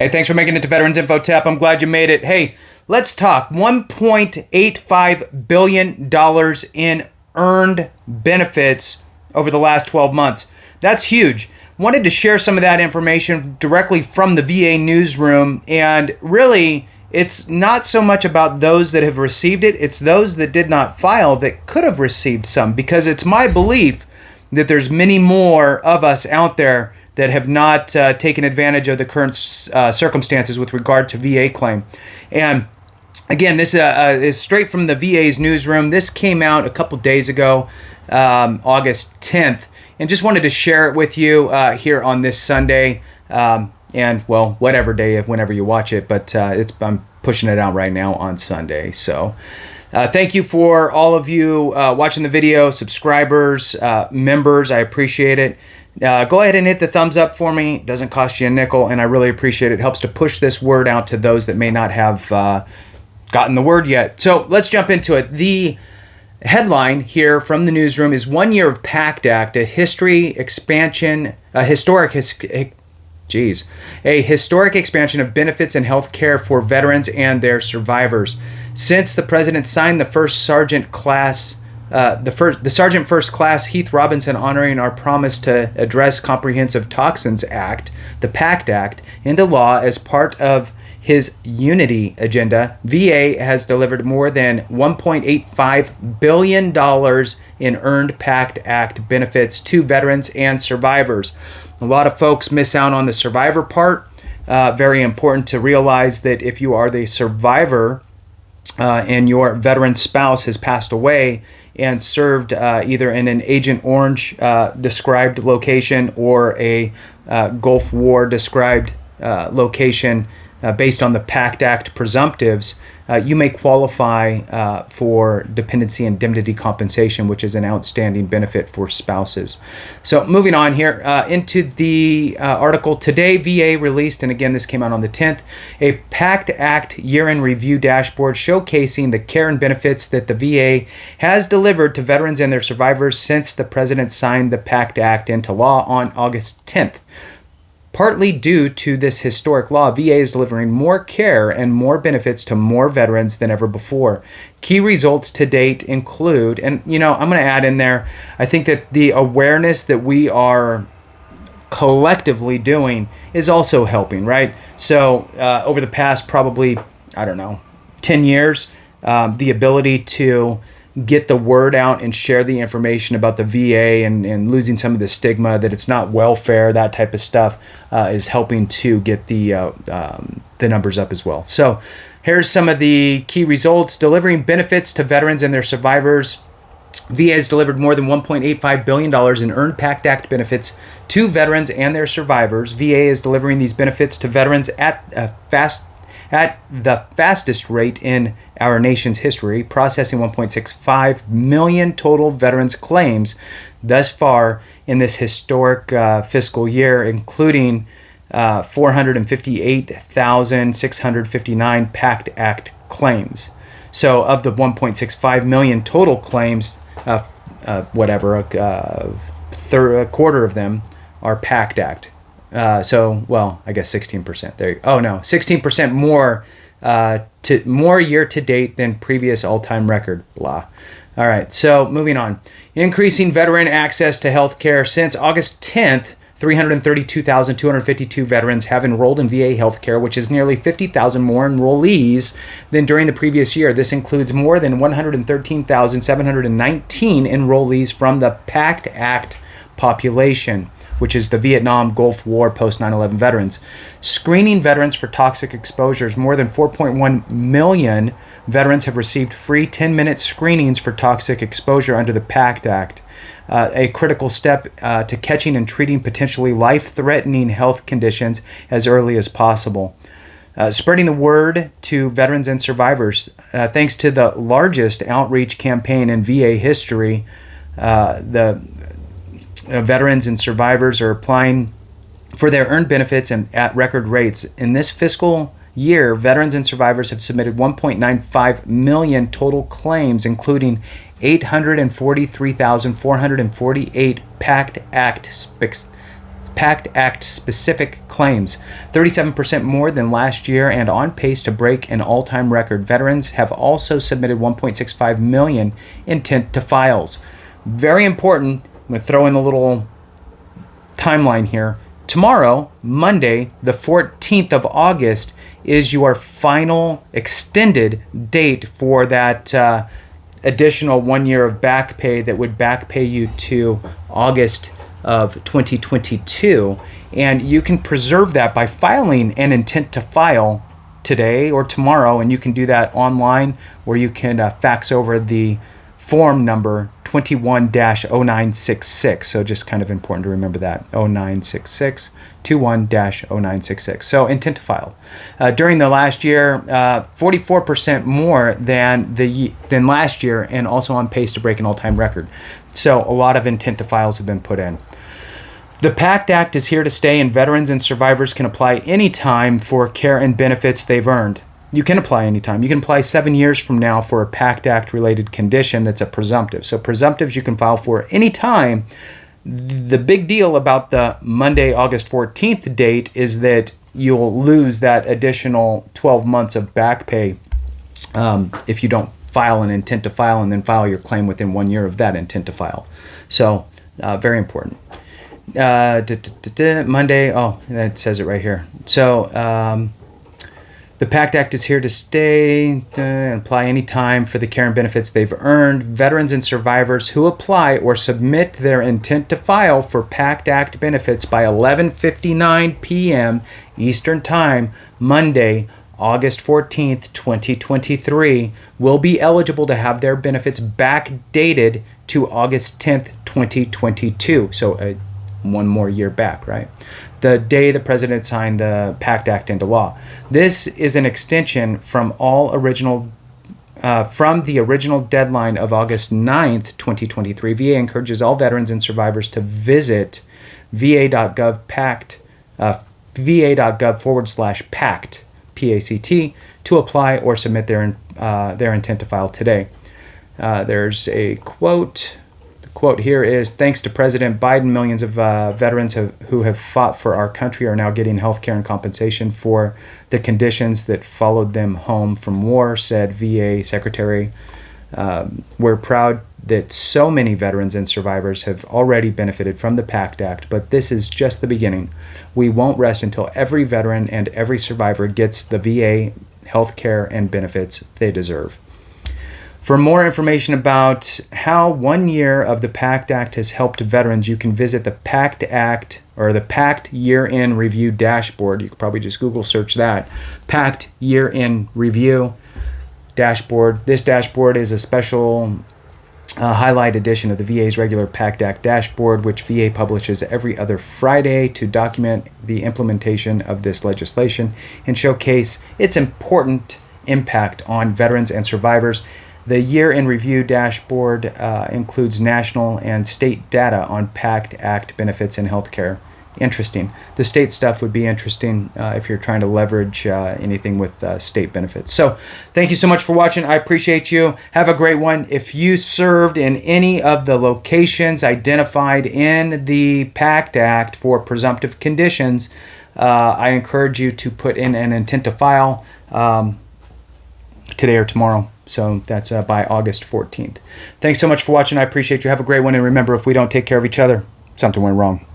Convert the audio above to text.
Hey, thanks for making it to Veterans Info Tap. I'm glad you made it. Hey, let's talk $1.85 billion in earned benefits over the last 12 months. That's huge. Wanted to share some of that information directly from the VA newsroom. And really, it's not so much about those that have received it. It's those that did not file that could have received some, because it's my belief that there's many more of us out there that have not taken advantage of the current circumstances with regard to VA claim. And again, this is straight from the VA's newsroom. This came out a couple days ago, August 10th, and just wanted to share it with you here on this Sunday, and well, whatever day, whenever you watch it, but I'm pushing it out right now on Sunday. So thank you for all of you watching the video, subscribers, members. I appreciate it. Go ahead and hit the thumbs up for me. It doesn't cost you a nickel, and I really appreciate it. It helps to push this word out to those that may not have gotten the word yet. So let's jump into it. The headline here from the newsroom is 1 year of PACT Act, a historic expansion of benefits and health care for veterans and their survivors. Since the president signed the Sergeant First Class Heath Robinson honoring our promise to address Comprehensive Toxins Act, the PACT Act, into law as part of his unity agenda, VA has delivered more than $1.85 billion in earned PACT Act benefits to veterans and survivors. A lot of folks miss out on the survivor part. Very important to realize that if you are the survivor and your veteran spouse has passed away and served either in an Agent Orange described location or a Gulf War described location based on the PACT Act presumptives, you may qualify for dependency indemnity compensation, which is an outstanding benefit for spouses. So moving on here into the article. Today, VA released, and again, this came out on the 10th, a PACT Act year-end review dashboard showcasing the care and benefits that the VA has delivered to veterans and their survivors since the president signed the PACT Act into law on August 10th. Partly due to this historic law, VA is delivering more care and more benefits to more veterans than ever before. Key results to date include, and I'm going to add in there, I think that the awareness that we are collectively doing is also helping, right? So over the past probably, 10 years, the ability to get the word out and share the information about the VA and losing some of the stigma that it's not welfare, that type of stuff, is helping to get the numbers up as well. So here's some of the key results. Delivering benefits to veterans and their survivors. VA has delivered more than $1.85 billion in earned PACT Act benefits to veterans and their survivors. VA is delivering these benefits to veterans at the fastest rate in our nation's history, processing 1.65 million total veterans claims thus far in this historic fiscal year, including 458,659 PACT Act claims. So of the 1.65 million total claims, a quarter of them are PACT Act. I guess 16%. 16% more year to date than previous all-time record. Blah. All right, so moving on. Increasing veteran access to health care. Since August 10th, 332,252 veterans have enrolled in VA healthcare, which is nearly 50,000 more enrollees than during the previous year. This includes more than 113,719 enrollees from the PACT Act population, which is the Vietnam, Gulf War, post 9/11 veterans. Screening veterans for toxic exposures. More than 4.1 million veterans have received free 10-minute screenings for toxic exposure under the PACT Act, a critical step to catching and treating potentially life-threatening health conditions as early as possible. Spreading the word to veterans and survivors. Thanks to the largest outreach campaign in VA history, the veterans and survivors are applying for their earned benefits and at record rates. In this fiscal year, veterans and survivors have submitted 1.95 million total claims, including 843,448 PACT Act PACT Act specific claims, 37% more than last year and on pace to break an all-time record. Veterans have also submitted 1.65 million intent to files. Very important. I'm going to throw in a little timeline here. Tomorrow, Monday, the 14th of August, is your final extended date for that additional 1 year of back pay that would back pay you to August of 2022. And you can preserve that by filing an intent to file today or tomorrow, and you can do that online, or you can fax over the form number 21-0966. So just kind of important to remember that, 0966, 21-0966. So intent to file. During the last year, 44% more than last year, and also on pace to break an all-time record. So a lot of intent to files have been put in. The PACT Act is here to stay, and veterans and survivors can apply anytime for care and benefits they've earned. You can apply anytime. You can apply 7 years from now for a PACT Act related condition that's a presumptive. So presumptives you can file for anytime. The big deal about the Monday, August 14th date is that you'll lose that additional 12 months of back pay if you don't file an intent to file and then file your claim within 1 year of that intent to file. So very important. Monday, oh, that says it right here. So the PACT Act is here to stay and apply any time for the care and benefits they've earned. Veterans and survivors who apply or submit their intent to file for PACT Act benefits by 11:59 p.m. Eastern Time, Monday, August 14th, 2023, will be eligible to have their benefits backdated to August 10th, 2022. So one more year back, right? The day the president signed the PACT Act into law. This is an extension from the original deadline of August 9th, 2023. VA encourages all veterans and survivors to visit va.gov/PACT, PACT, to apply or submit their intent to file today. There's a quote. Quote here is, thanks to President Biden, millions of veterans who have fought for our country are now getting health care and compensation for the conditions that followed them home from war, said VA Secretary. We're proud that so many veterans and survivors have already benefited from the PACT Act, but this is just the beginning. We won't rest until every veteran and every survivor gets the VA health care and benefits they deserve. For more information about how 1 year of the PACT Act has helped veterans, you can visit the PACT Act or the PACT Year-End Review Dashboard. You could probably just Google search that. PACT Year-End Review Dashboard. This dashboard is a special highlight edition of the VA's regular PACT Act dashboard, which VA publishes every other Friday to document the implementation of this legislation and showcase its important impact on veterans and survivors. The Year in Review dashboard includes national and state data on PACT Act benefits and healthcare. Interesting. The state stuff would be interesting if you're trying to leverage anything with state benefits. So thank you so much for watching. I appreciate you. Have a great one. If you served in any of the locations identified in the PACT Act for presumptive conditions, I encourage you to put in an intent to file today or tomorrow. So that's by August 14th. Thanks so much for watching. I appreciate you. Have a great one. And remember, if we don't take care of each other, something went wrong.